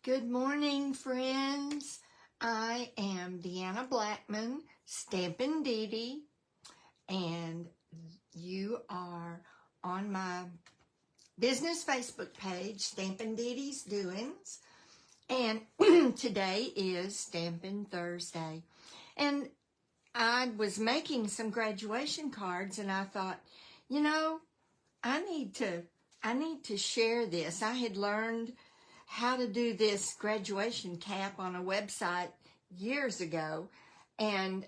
Good morning, friends. I am Deanna Blackman, Stampin' Dee Dee, and you are on my business Facebook page, Stampin' Dee Dee's Doings, and today is Stampin' Thursday. And I was making some graduation cards, and I thought, you know, I need to share this. I had learned how to do this graduation cap on a website years ago, and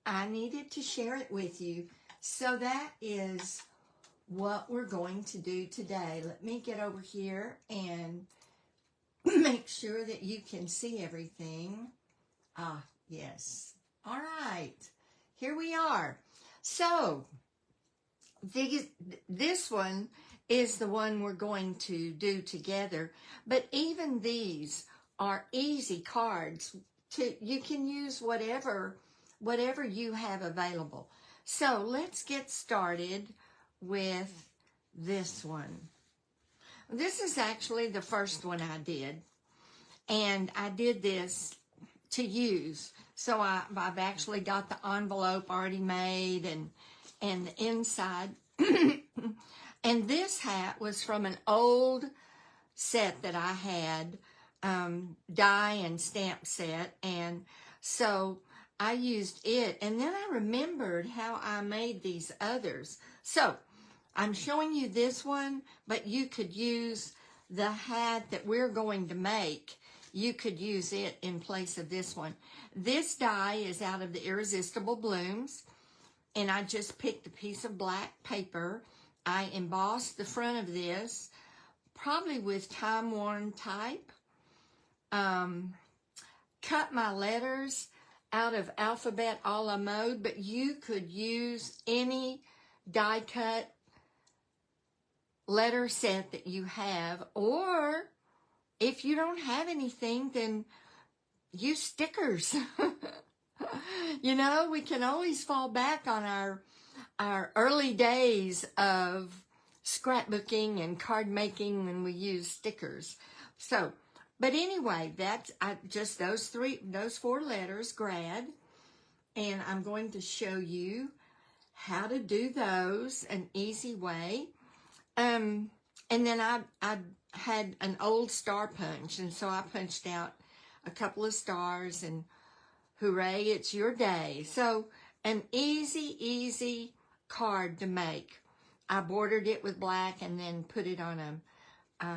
I needed to share it with you. So that is what we're going to do today. Let me get over here and make sure that you can see everything. Ah, yes. All right. Here we are. So this one is the one we're going to do together, but even these are easy cards. You can use whatever you have available. So let's get started with this one. This is actually the first one I did, and I did this to use. So I've actually got the envelope already made and the inside. And this hat was from an old set that I had, die and stamp set, and so I used it, and then I remembered how I made these others. So I'm showing you this one, but you could use the hat that we're going to make. You could use it in place of this one. This die is out of the Irresistible Blooms, and I just picked a piece of black paper. I embossed the front of this, probably with time-worn type. Cut my letters out of Alphabet a la Mode, but you could use any die-cut letter set that you have, or if you don't have anything, then use stickers. You know, we can always fall back on our early days of scrapbooking and card making when we use stickers. So, but anyway, that's just those 4 letters, grad, and I'm going to show you how to do those an easy way. And then I had an old star punch, and so I punched out a couple of stars, and hooray, it's your day. So an easy card to make. I bordered it with black and then put it on a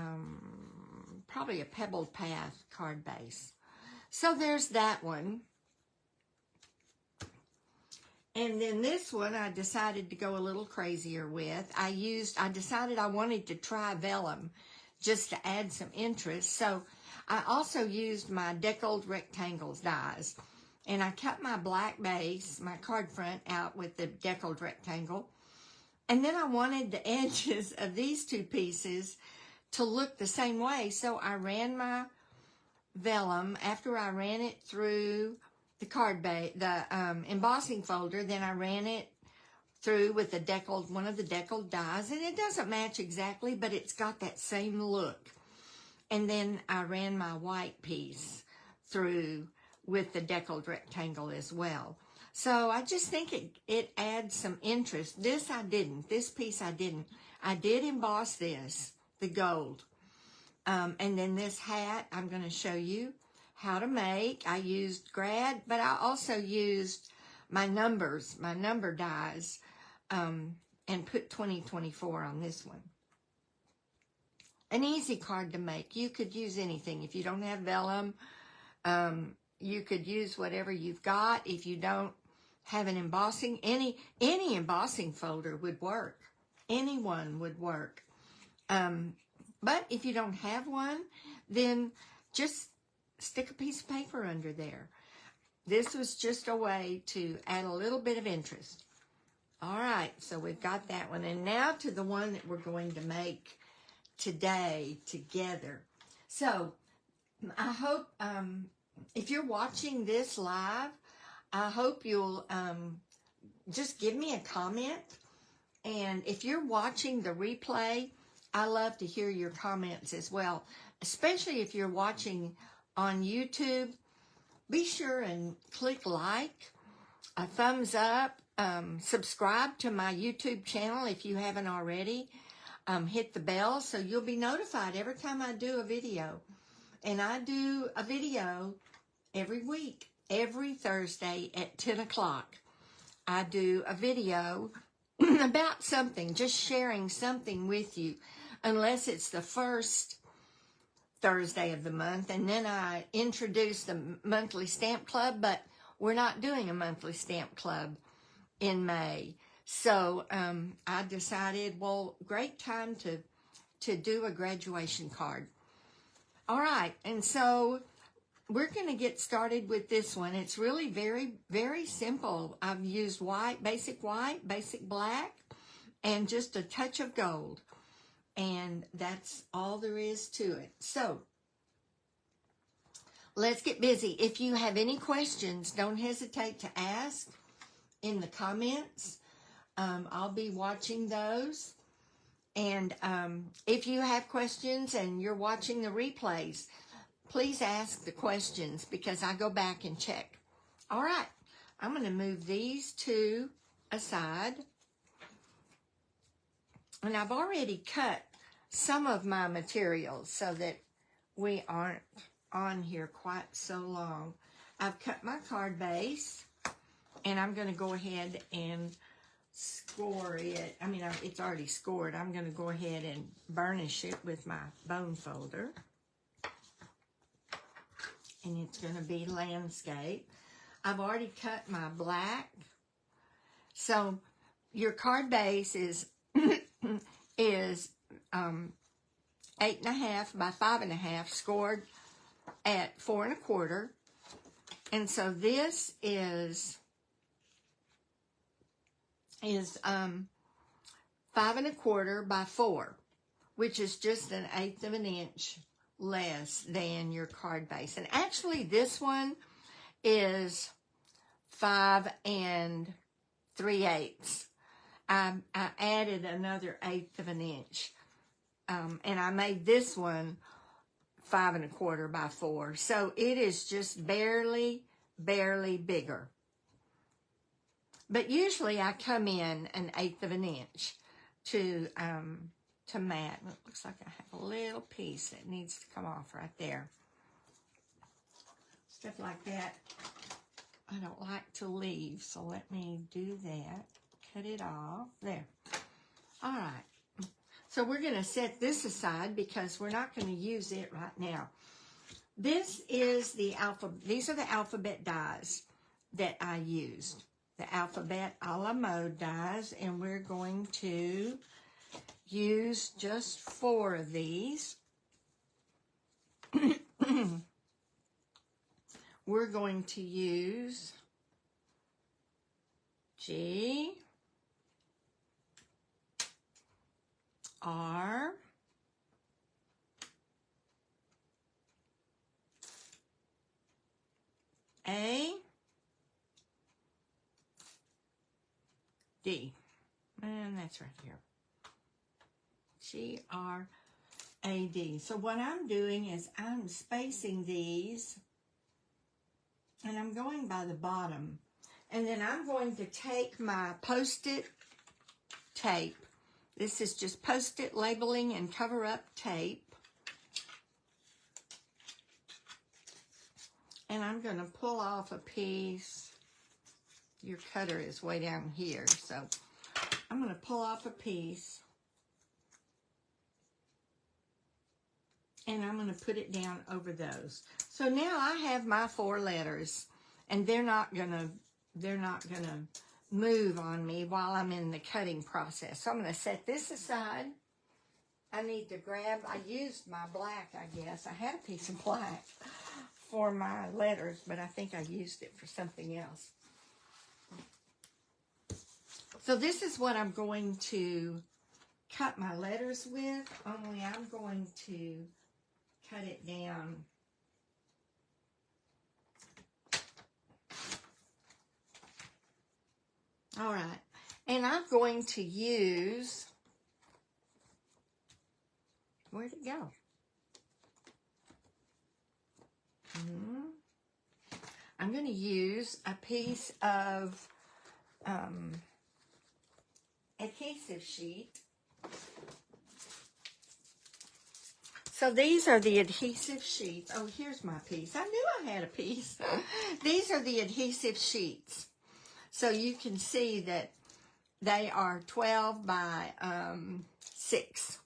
probably a Pebbled Path card base. So there's that one. And then this one I decided to go a little crazier with. I decided I wanted to try vellum just to add some interest. So I also used my Deckled Rectangles dies. And I cut my black base, my card front, out with the Deckled Rectangle. And then I wanted the edges of these 2 pieces to look the same way. So I ran my vellum, after I ran it through the card base, the embossing folder, then I ran it through with one of the deckled dies. And it doesn't match exactly, but it's got that same look. And then I ran my white piece through with the Deckled Rectangle as well. So I just think it adds some interest. This I didn't. This piece I didn't. I did emboss this, the gold. And then this hat I'm going to show you how to make. I used grad, but I also used my number dies, and put 2024 on this one. An easy card to make. You could use anything. If you don't have vellum, you could use whatever you've got. If you don't have an embossing, any embossing folder would work. Anyone would work. But if you don't have one, then just stick a piece of paper under there. This was just a way to add a little bit of interest. All right, so we've got that one. And now to the one that we're going to make today together. So I hope, if you're watching this live, I hope you'll just give me a comment. And if you're watching the replay, I love to hear your comments as well, especially if you're watching on YouTube. Be sure and click like, a thumbs up, subscribe to my YouTube channel if you haven't already. Hit the bell so you'll be notified every time I do a video. And I do a video every week, every Thursday at 10 o'clock. I do a video about something, just sharing something with you, unless it's the first Thursday of the month, and then I introduce the monthly stamp club, but we're not doing a monthly stamp club in May. So I decided, well, great time to do a graduation card. All right, and so we're going to get started with this one. It's really very, very simple. I've used white, basic black, and just a touch of gold. And that's all there is to it. So let's get busy. If you have any questions, don't hesitate to ask in the comments. I'll be watching those. And if you have questions and you're watching the replays, please ask the questions because I go back and check. All right, I'm going to move these two aside. And I've already cut some of my materials so that we aren't on here quite so long. I've cut my card base, and I'm going to go ahead and score it. I mean, it's already scored. I'm going to go ahead and burnish it with my bone folder. And it's going to be landscape. I've already cut my black. So your card base is 8.5 by 5.5, scored at 4 1/4. And so this is 5 1/4 by 4, which is just 1/8 of an inch less than your card base. And actually this one is 5 3/8. I added another 1/8 of an inch. And I made this one 5 1/4 by 4. So it is just barely bigger. But usually I come in 1/8 of an inch to mat. It looks like I have a little piece that needs to come off right there. Stuff like that I don't like to leave, so let me do that. Cut it off. There. All right. So we're going to set this aside because we're not going to use it right now. This is the alphabet. These are the alphabet dies that I used. The alphabet a la mode dies, and we're going to use just 4 of these. We're going to use G, R, A, D, and that's right here. G, R, A, D. So what I'm doing is I'm spacing these, and I'm going by the bottom. And then I'm going to take my Post-it tape. This is just Post-it labeling and cover-up tape. And I'm going to pull off a piece. Your cutter is way down here, so I'm going to pull off a piece. And I'm going to put it down over those. So now I have my 4 letters, and they're not going to move on me while I'm in the cutting process. So I'm going to set this aside. I need to grab, I used my black, I guess. I had a piece of black for my letters, but I think I used it for something else. So this is what I'm going to cut my letters with, only I'm going to cut it down. All right, and I'm going to use Where'd it go? I'm going to use a piece of adhesive sheet. So these are the adhesive sheets. Oh, here's my piece. I knew I had a piece. These are the adhesive sheets. So you can see that they are 12 by 6.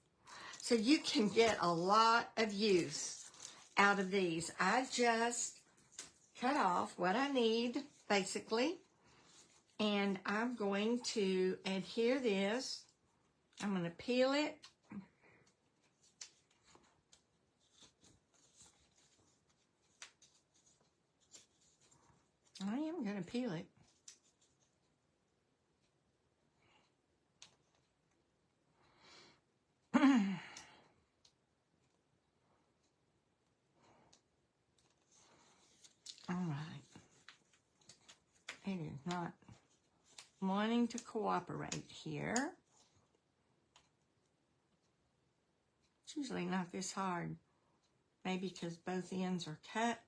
So you can get a lot of use out of these. I just cut off what I need, basically. And I'm going to adhere this. I'm going to peel it. I am going to peel it. All right. It is not wanting to cooperate here. It's usually not this hard. Maybe because both ends are cut.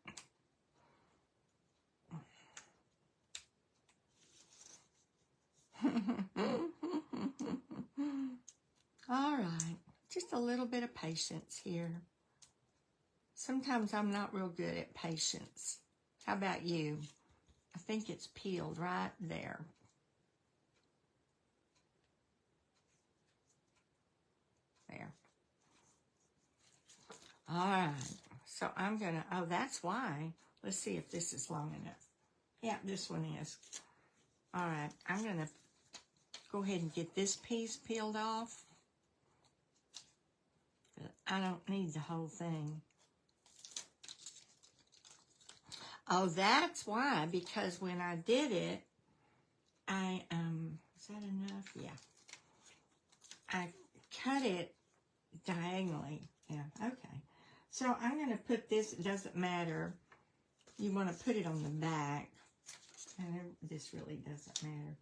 All right. Just a little bit of patience here. Sometimes I'm not real good at patience. How about you? I think it's peeled right there. There. All right. So I'm going to, oh, that's why. Let's see if this is long enough. Yeah, this one is. All right. I'm going to go ahead and get this piece peeled off. I don't need the whole thing. Oh, that's why, because when I did it, is that enough? Yeah. I cut it diagonally. Yeah, okay. So I'm going to put this, it doesn't matter. You want to put it on the back. And this really doesn't matter.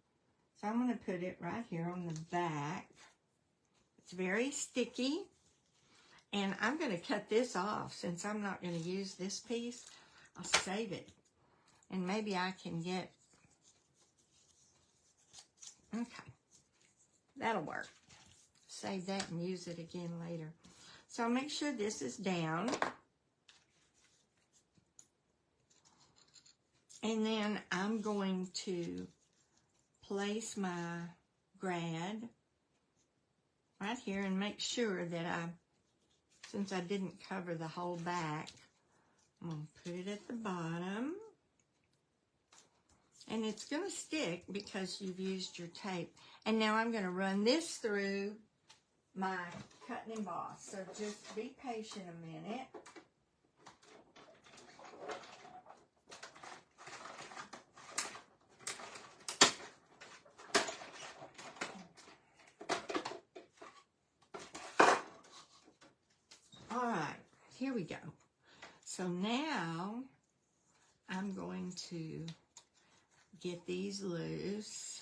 So I'm going to put it right here on the back. It's very sticky. And I'm going to cut this off since I'm not going to use this piece. I'll save it. And maybe I can get... Okay. That'll work. Save that and use it again later. So I'll make sure this is down. And then I'm going to place my grad right here and make sure that since I didn't cover the whole back, I'm going to put it at the bottom. And it's going to stick because you've used your tape. And now I'm going to run this through my cut and emboss. So just be patient a minute. All right, here we go. So now I'm going to get these loose.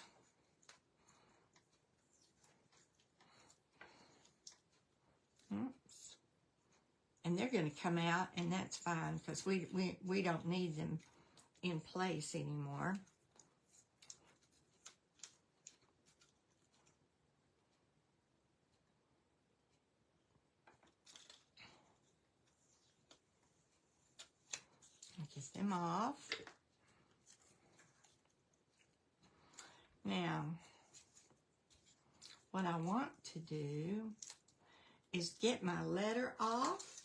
Oops. And they're going to come out, and that's fine because we don't need them in place anymore. Get them off. Now, what I want to do is get my letter off.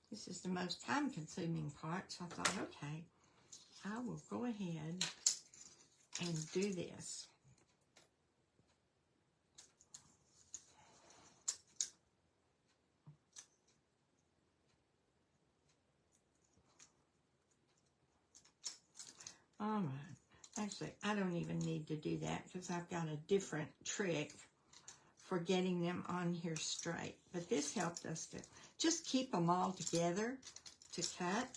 This is the most time-consuming part, so I thought, okay, I will go ahead and do this. All right. Actually, I don't even need to do that because I've got a different trick for getting them on here straight. But this helped us to just keep them all together to cut.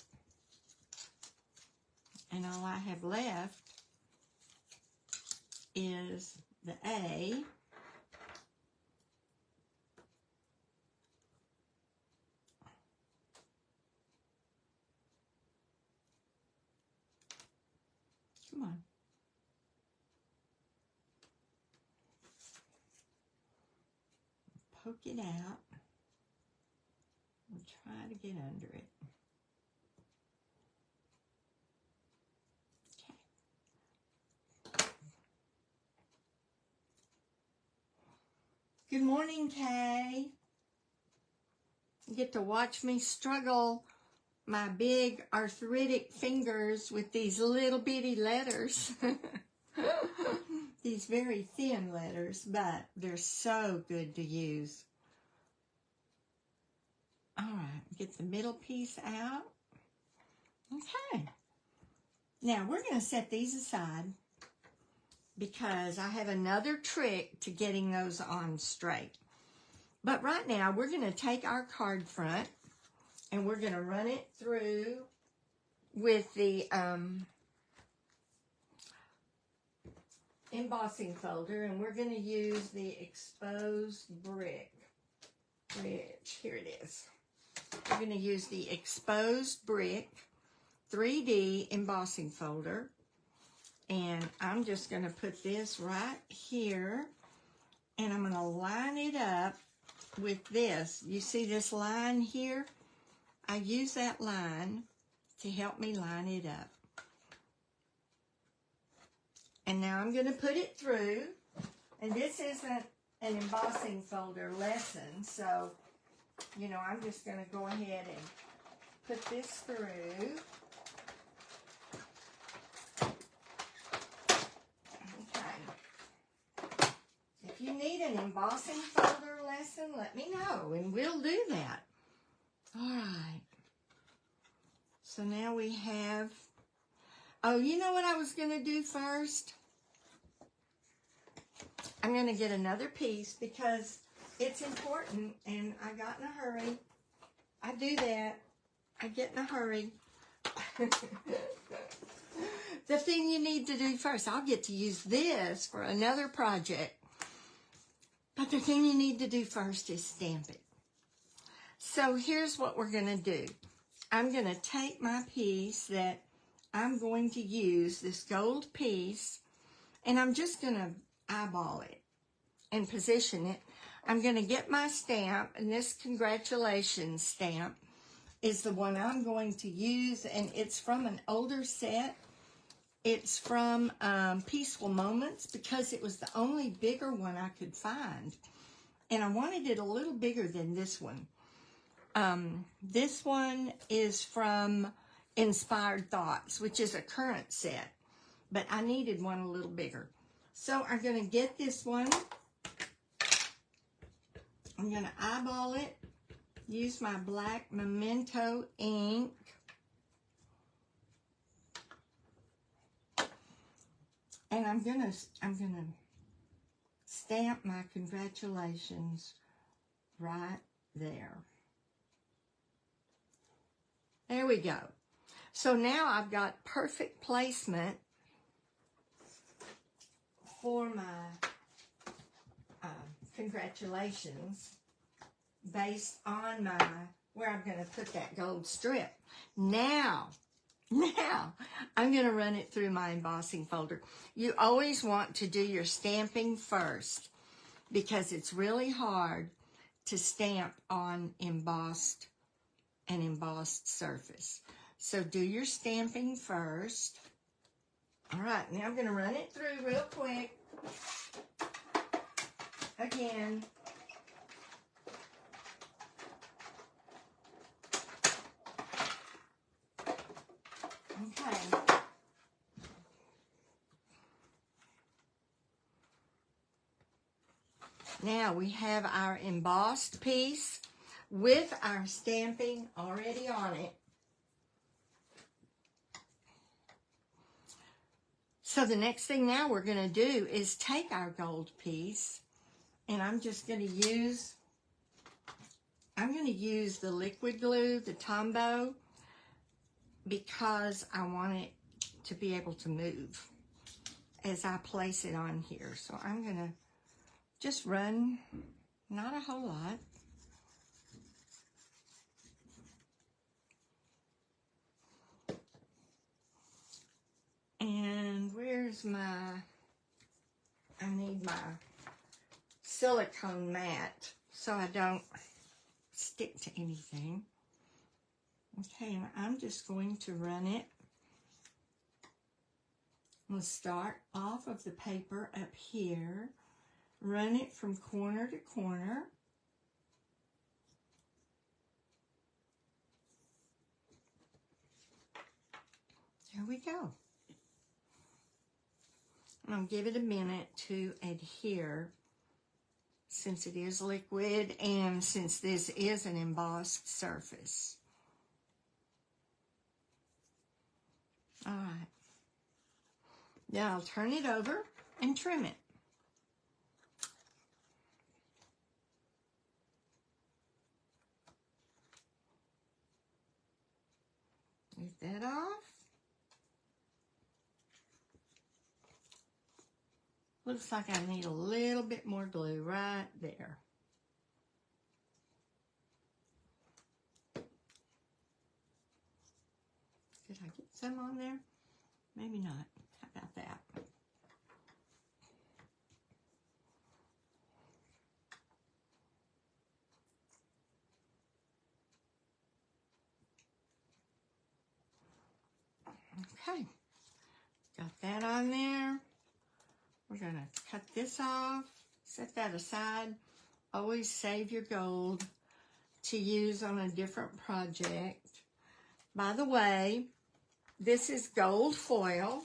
And all I have left is the A. Come on. Poke it out. We'll try to get under it. Okay. Good morning, Kay. You get to watch me struggle my big arthritic fingers with these little bitty letters. These very thin letters, but they're so good to use. All right, get the middle piece out. Okay. Now, we're going to set these aside because I have another trick to getting those on straight. But right now, we're going to take our card front and we're going to run it through with the embossing folder, and we're going to use the exposed brick. Here it is. We're going to use the exposed brick 3D embossing folder, and I'm just going to put this right here, and I'm going to line it up with this. You see this line here? I use that line to help me line it up. And now I'm going to put it through, and this isn't an embossing folder lesson, so, you know, I'm just going to go ahead and put this through. Okay. If you need an embossing folder lesson, let me know, and we'll do that. All right. So now we have, oh, you know what I was going to do first? I'm going to get another piece because it's important, and I got in a hurry. I do that. I get in a hurry. The thing you need to do first, I'll get to use this for another project. But the thing you need to do first is stamp it. So here's what we're going to do. I'm going to take my piece that I'm going to use, this gold piece, and I'm just going to eyeball it and position it. I'm going to get my stamp, and this congratulations stamp is the one I'm going to use, and it's from an older set. It's from Peaceful Moments because it was the only bigger one I could find, and I wanted it a little bigger than this one. This one is from Inspired Thoughts, which is a current set, but I needed one a little bigger. So I'm going to get this one. I'm going to eyeball it, use my black Memento ink, and I'm going to stamp my congratulations right there. There we go. So now I've got perfect placement for my congratulations based on my, where I'm going to put that gold strip. Now, I'm going to run it through my embossing folder. You always want to do your stamping first because it's really hard to stamp on an embossed surface. So do your stamping first. All right, now I'm going to run it through real quick. Again. Okay. Now we have our embossed piece with our stamping already on it. So the next thing now we're going to do is take our gold piece, and I'm going to use the liquid glue, the Tombow, because I want it to be able to move as I place it on here. So I'm going to just run, not a whole lot. And where's I need my silicone mat so I don't stick to anything. Okay, and I'm just going to run it. I'm going to start off of the paper up here, run it from corner to corner. There we go. I'm going to give it a minute to adhere since it is liquid and since this is an embossed surface. All right. Now I'll turn it over and trim it. Get that off. Looks like I need a little bit more glue right there. Did I get some on there? Maybe not. How about that? Okay. Got that on there. We're going to cut this off, set that aside. Always save your gold to use on a different project. By the way, this is gold foil.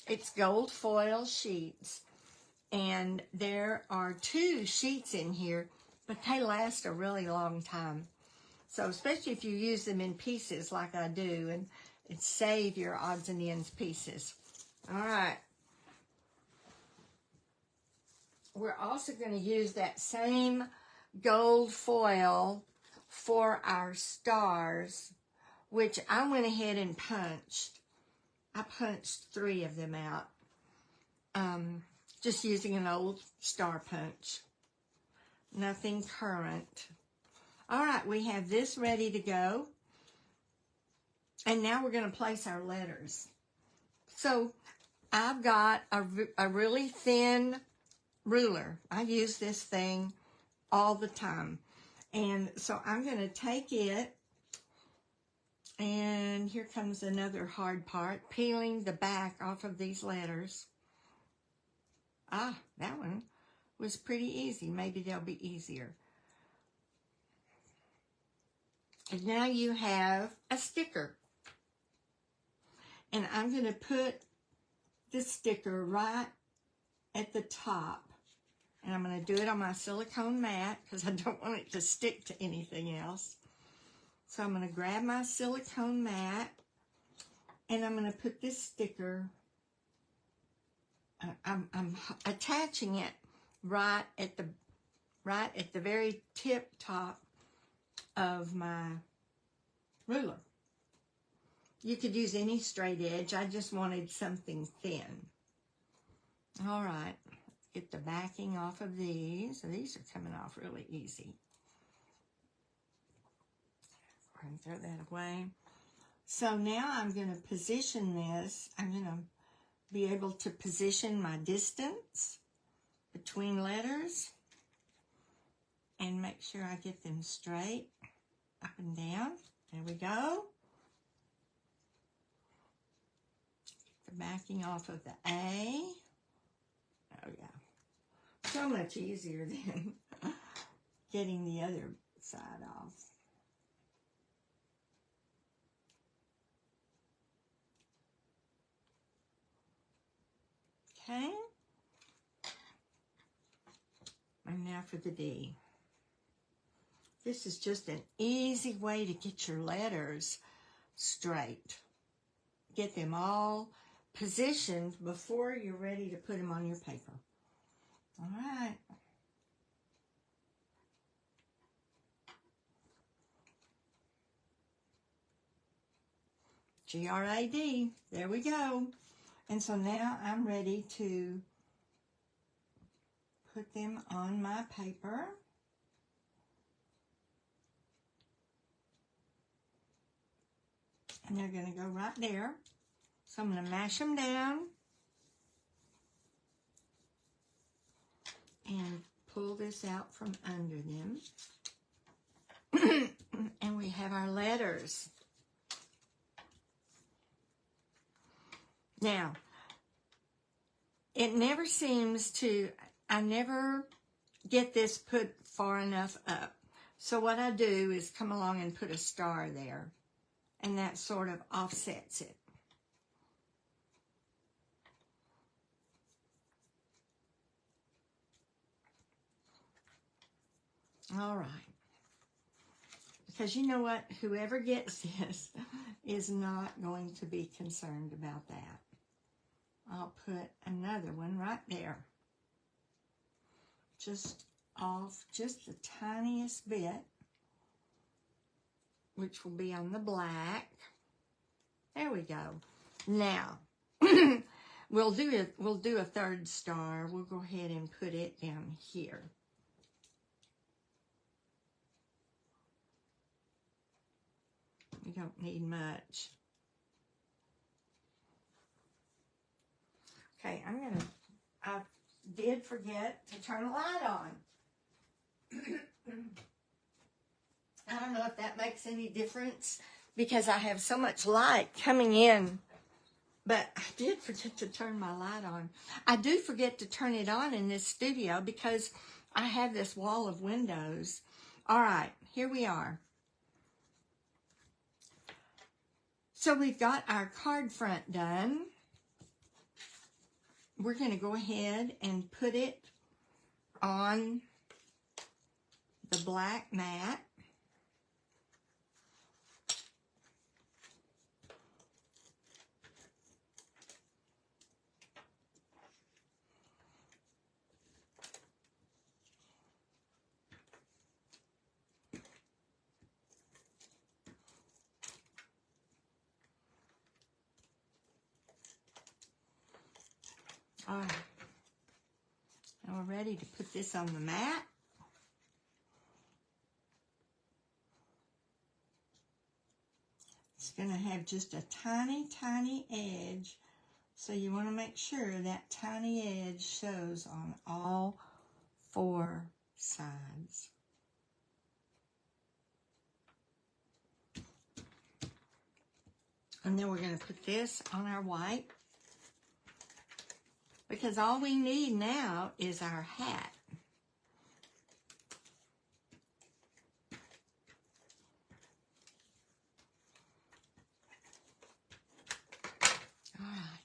It's gold foil sheets. And there are 2 sheets in here, but they last a really long time. So especially if you use them in pieces like I do, and save your odds and ends pieces. All right. We're also going to use that same gold foil for our stars, which I went ahead and punched. I punched 3 of them out, just using an old star punch. Nothing current. All right, we have this ready to go. And now we're going to place our letters. So I've got a really thin ruler. I use this thing all the time. And so I'm going to take it, and here comes another hard part, peeling the back off of these letters. Ah, that one was pretty easy. Maybe they'll be easier. And now you have a sticker. And I'm going to put the sticker right at the top. And I'm going to do it on my silicone mat because I don't want it to stick to anything else. So I'm going to grab my silicone mat and I'm going to put this sticker, I'm attaching it right at the very tip top of my ruler. You could use any straight edge. I just wanted something thin. All right. Get the backing off of these. So these are coming off really easy. Go ahead and throw that away. So now I'm going to position this. I'm going to be able to position my distance between letters and make sure I get them straight up and down. There we go. Get the backing off of the A. Oh yeah. So much easier than getting the other side off. Okay. And now for the D. This is just an easy way to get your letters straight. Get them all positioned before you're ready to put them on your paper. All right. Grad. There we go. And so now I'm ready to put them on my paper. And they're going to go right there. So I'm going to mash them down and pull this out from under them. And we have our letters. Now, it never seems to, I never get this put far enough up. So what I do is come along and put a star there, and that sort of offsets it. All right. Because you know what? Whoever gets this is not going to be concerned about that. I'll put another one right there. Just off just the tiniest bit, which will be on the black. There we go. Now, we'll do a third star. We'll go ahead and put it down here. We don't need much. Okay, I did forget to turn the light on. I don't know if that makes any difference because I have so much light coming in, but I did forget to turn my light on. I do forget to turn it on in this studio because I have this wall of windows. All right, here we are. So we've got our card front done. We're going to go ahead and put it on the black mat. All right, now we're ready to put this on the mat. It's going to have just a tiny, tiny edge, so you want to make sure that tiny edge shows on all four sides. And then we're going to put this on our white. Because all we need now is our hat. All right.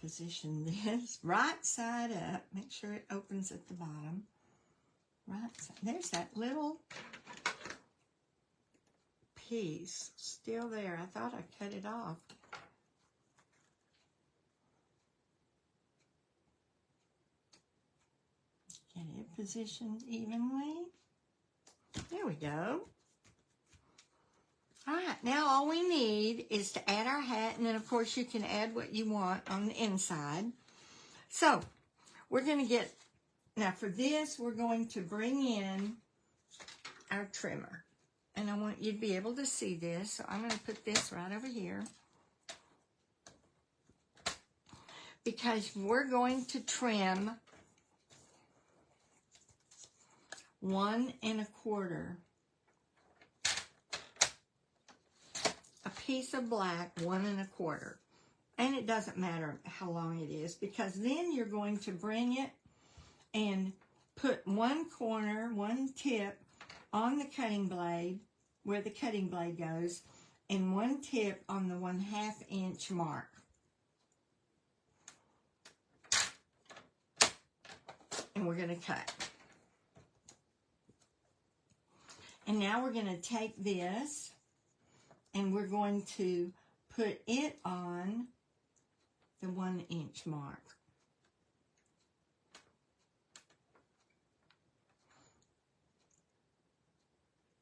Position this right side up. Make sure it opens at the bottom. Right side. There's that little piece still there. I thought I cut it off. Get it positioned evenly. There we go. All right, now all we need is to add our hat, and then of course you can add what you want on the inside. So we're going to get, now for this we're going to bring in our trimmer. And I want you to be able to see this, so I'm going to put this right over here. Because we're going to trim 1 1/4. A piece of black, 1 1/4. And it doesn't matter how long it is, because then you're going to bring it and put one corner, one tip on the cutting blade, where the cutting blade goes, and one tip on the 1/2 inch mark. And we're going to cut. And now we're going to take this and we're going to put it on the 1 inch mark.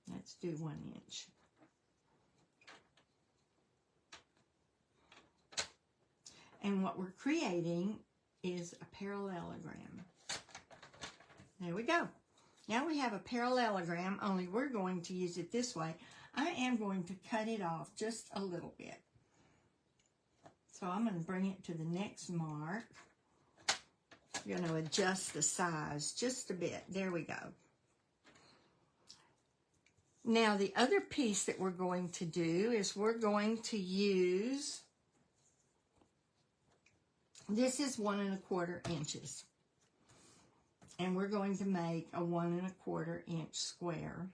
Let's do 1 inch. And what we're creating is a parallelogram. There we go. Now we have a parallelogram, only we're going to use it this way. I am going to cut it off just a little bit. So I'm going to bring it to the next mark. I'm going to adjust the size just a bit. There we go. Now the other piece that we're going to do is we're going to use, this is 1 1/4 inches. And we're going to make a 1 1/4 inch square.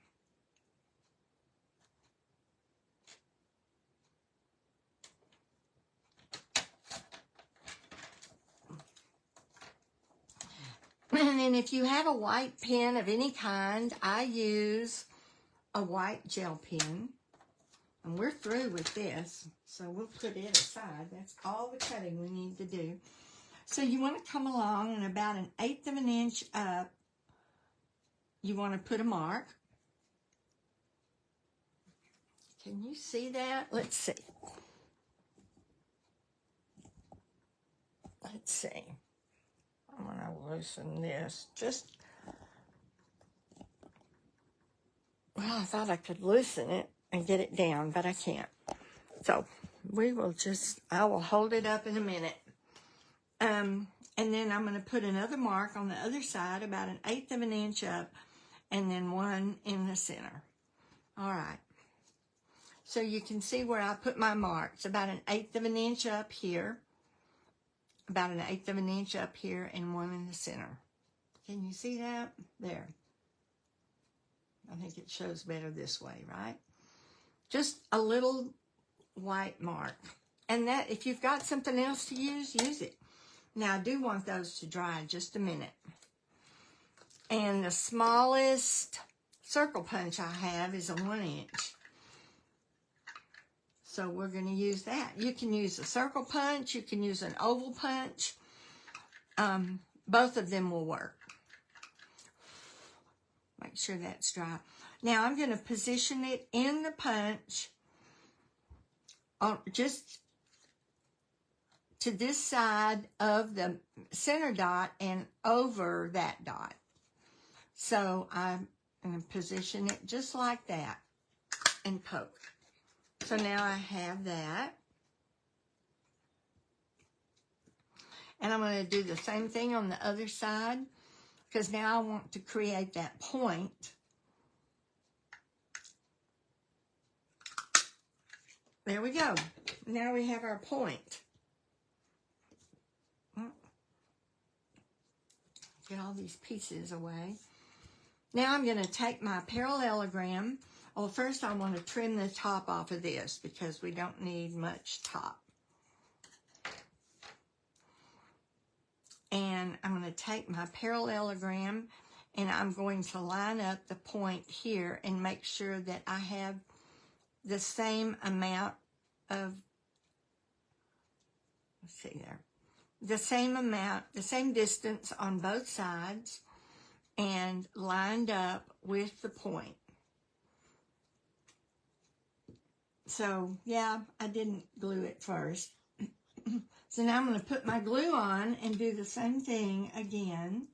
And then if you have a white pen of any kind, I use a white gel pen. And we're through with this, so we'll put it aside. That's all the cutting we need to do. So you want to come along and about 1/8 of an inch up, you want to put a mark. Can you see that? Let's see. Let's see. I'm going to loosen this. Well, I thought I could loosen it and get it down, but I can't. So I will hold it up in a minute. And then I'm going to put another mark on the other side, about 1/8 of an inch up, and then one in the center. All right. So you can see where I put my marks, about 1/8 of an inch up here, about 1/8 of an inch up here, and one in the center. Can you see that? There. I think it shows better this way, right? Just a little white mark. And that, if you've got something else to use it. Now, I do want those to dry just a minute. And the smallest circle punch I have is a 1 inch. So we're going to use that. You can use a circle punch. You can use an oval punch. Both of them will work. Make sure that's dry. Now I'm going to position it in the punch just to this side of the center dot and over that dot. So I'm going to position it just like that and poke. So now I have that. And I'm going to do the same thing on the other side, because now I want to create that point. There we go. Now we have our point. Get all these pieces away. Now I'm going to take my parallelogram. Well, first I want to trim the top off of this because we don't need much top. And I'm going to take my parallelogram and I'm going to line up the point here and make sure that I have the same amount of, let's see there, the same distance on both sides and lined up with the point. So, yeah, I didn't glue it first. So now I'm going to put my glue on and do the same thing again.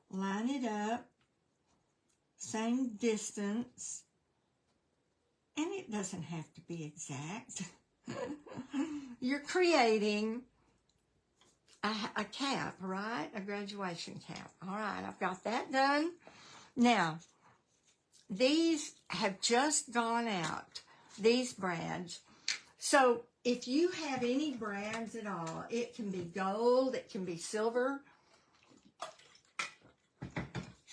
Line it up, same distance, and it doesn't have to be exact. You're creating a cap, right? A graduation cap. All right, I've got that done. Now, these have just gone out, these brads. So if you have any brads at all, it can be gold, it can be silver.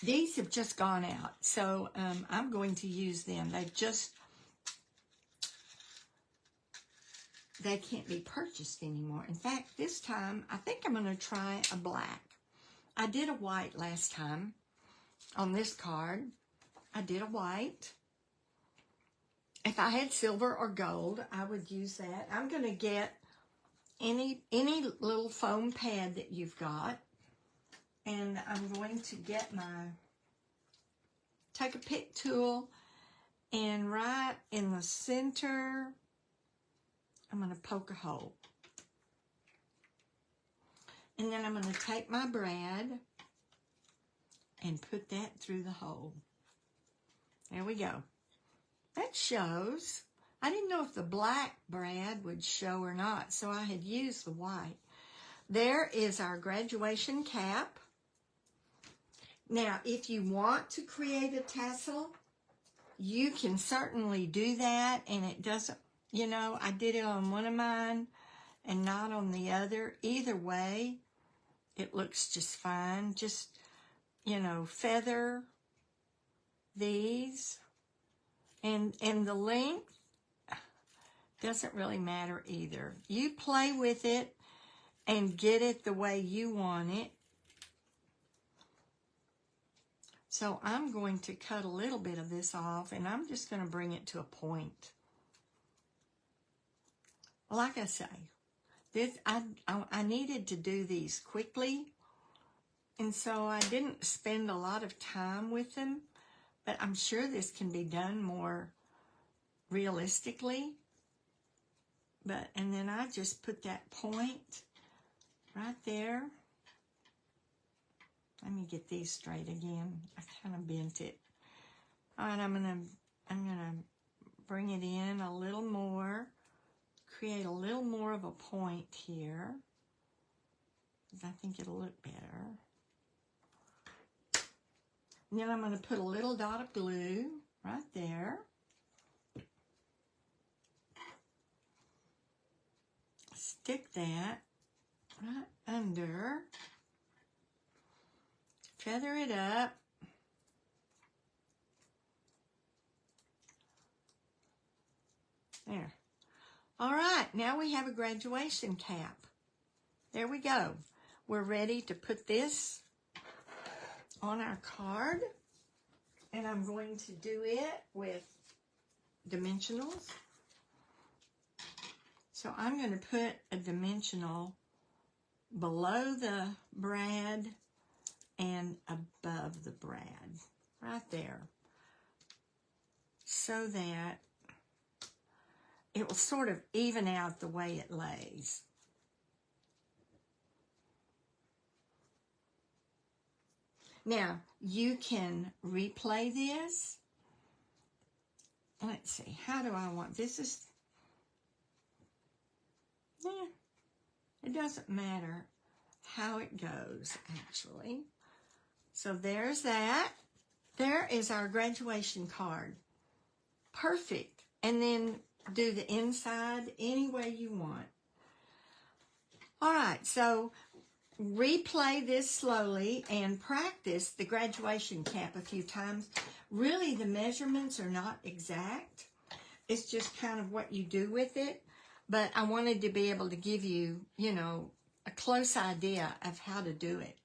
These have just gone out, so I'm going to use them. They can't be purchased anymore. In fact, this time, I think I'm going to try a black. I did a white last time on this card. I did a white. If I had silver or gold, I would use that. I'm going to get any little foam pad that you've got. And I'm going to get take a pick tool, and right in the center, I'm going to poke a hole. And then I'm going to take my brad and put that through the hole. There we go. That shows. I didn't know if the black brad would show or not, so I had used the white. There is our graduation cap. Now, if you want to create a tassel, you can certainly do that, and it doesn't, you know, I did it on one of mine and not on the other. Either way, it looks just fine. Just, you know, feather these, and the length doesn't really matter either. You play with it and get it the way you want it. So I'm going to cut a little bit of this off, and I'm just going to bring it to a point. Like I say, this I needed to do these quickly, and so I didn't spend a lot of time with them, but I'm sure this can be done more realistically. And then I just put that point right there. Let me get these straight again. I kind of bent it. All right, I'm gonna bring it in a little more, create a little more of a point here, because I think it'll look better. And then I'm gonna put a little dot of glue right there. Stick that right under. Feather it up. There. All right, now we have a graduation cap. There we go. We're ready to put this on our card. And I'm going to do it with dimensionals. So I'm going to put a dimensional below the brad and above the brad, right there, so that it will sort of even out the way it lays. Now, you can replay this. Let's see, how do I want this? It doesn't matter how it goes, actually. So there's that. There is our graduation card. Perfect. And then do the inside any way you want. All right, so replay this slowly and practice the graduation cap a few times. Really, the measurements are not exact. It's just kind of what you do with it. But I wanted to be able to give you, you know, a close idea of how to do it.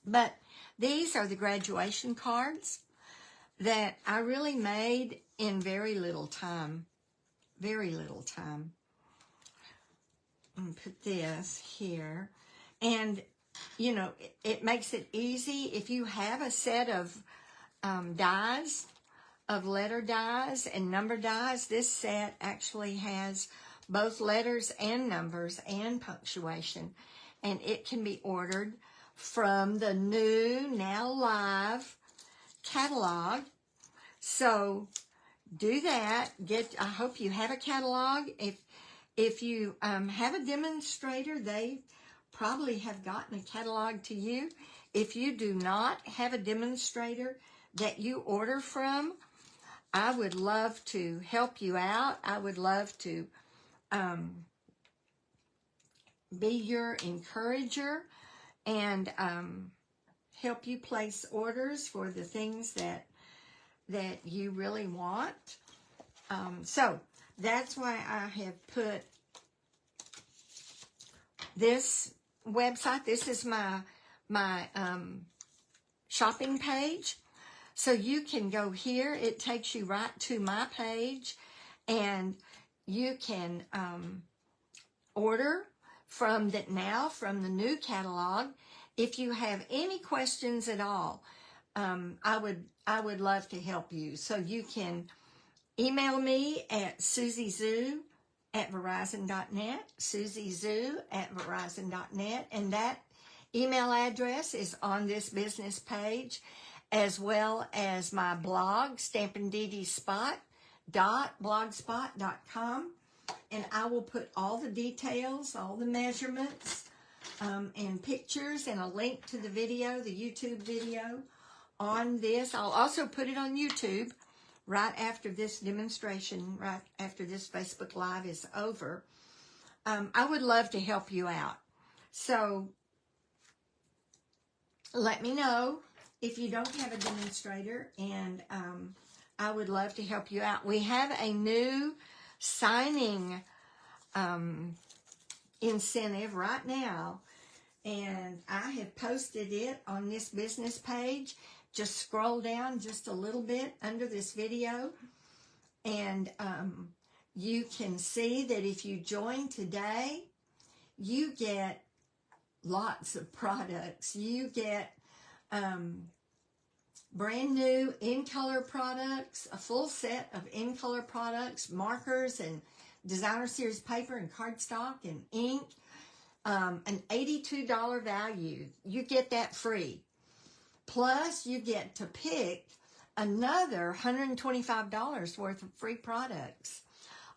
But these are the graduation cards that I really made in very little time. Very little time. I'm going to put this here. And, you know, it makes it easy. If you have a set of dies, of letter dies and number dies, this set actually has both letters and numbers and punctuation. And it can be ordered from the new, now live catalog. So do that. I hope you have a catalog. If you have a demonstrator, they probably have gotten a catalog to you. If you do not have a demonstrator that you order from, I would love to help you out. I would love to be your encourager and help you place orders for the things that you really want. So that's why I have put this website. This is my shopping page. So you can go here. It takes you right to my page, and you can order from the new catalog. If you have any questions at all, I would love to help you. So you can email me at SusieZoo at Verizon.net, Susie Zoo at Verizon.net, and that email address is on this business page, as well as my blog, stampindidispot.blogspot.com, and I will put all the details, all the measurements, and pictures, and a link to the video, the YouTube video on this. I'll also put it on YouTube right after this demonstration, right after this Facebook Live is over. I would love to help you out. So let me know if you don't have a demonstrator, and I would love to help you out. We have a new signing incentive right now, and I have posted it on this business page. Just scroll down just a little bit under this video, and you can see that if you join today, you get lots of products. You get brand new in-color products, a full set of in-color products, markers and designer series paper and cardstock and ink, an $82 value. You get that free. Plus, you get to pick another $125 worth of free products.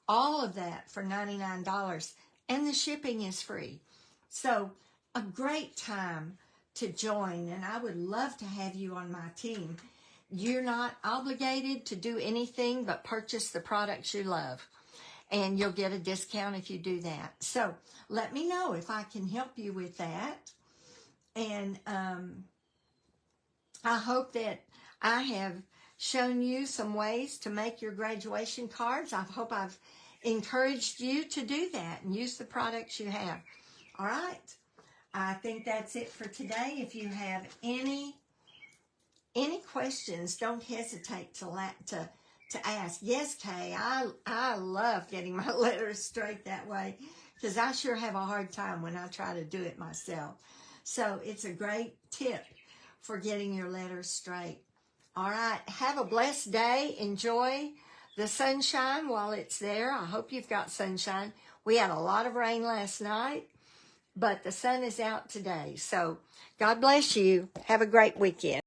All of that for $99, and the shipping is free. So, a great time to join, and I would love to have you on my team. You're not obligated to do anything but purchase the products you love, and you'll get a discount if you do that. So, let me know if I can help you with that. And I hope that I have shown you some ways to make your graduation cards. I hope I've encouraged you to do that and use the products you have. All right. I think that's it for today. If you have any questions, don't hesitate to ask. Yes, Kay, I love getting my letters straight that way, because I sure have a hard time when I try to do it myself. So it's a great tip for getting your letters straight. All right, have a blessed day. Enjoy the sunshine while it's there. I hope you've got sunshine. We had a lot of rain last night, but the sun is out today. So God bless you. Have a great weekend.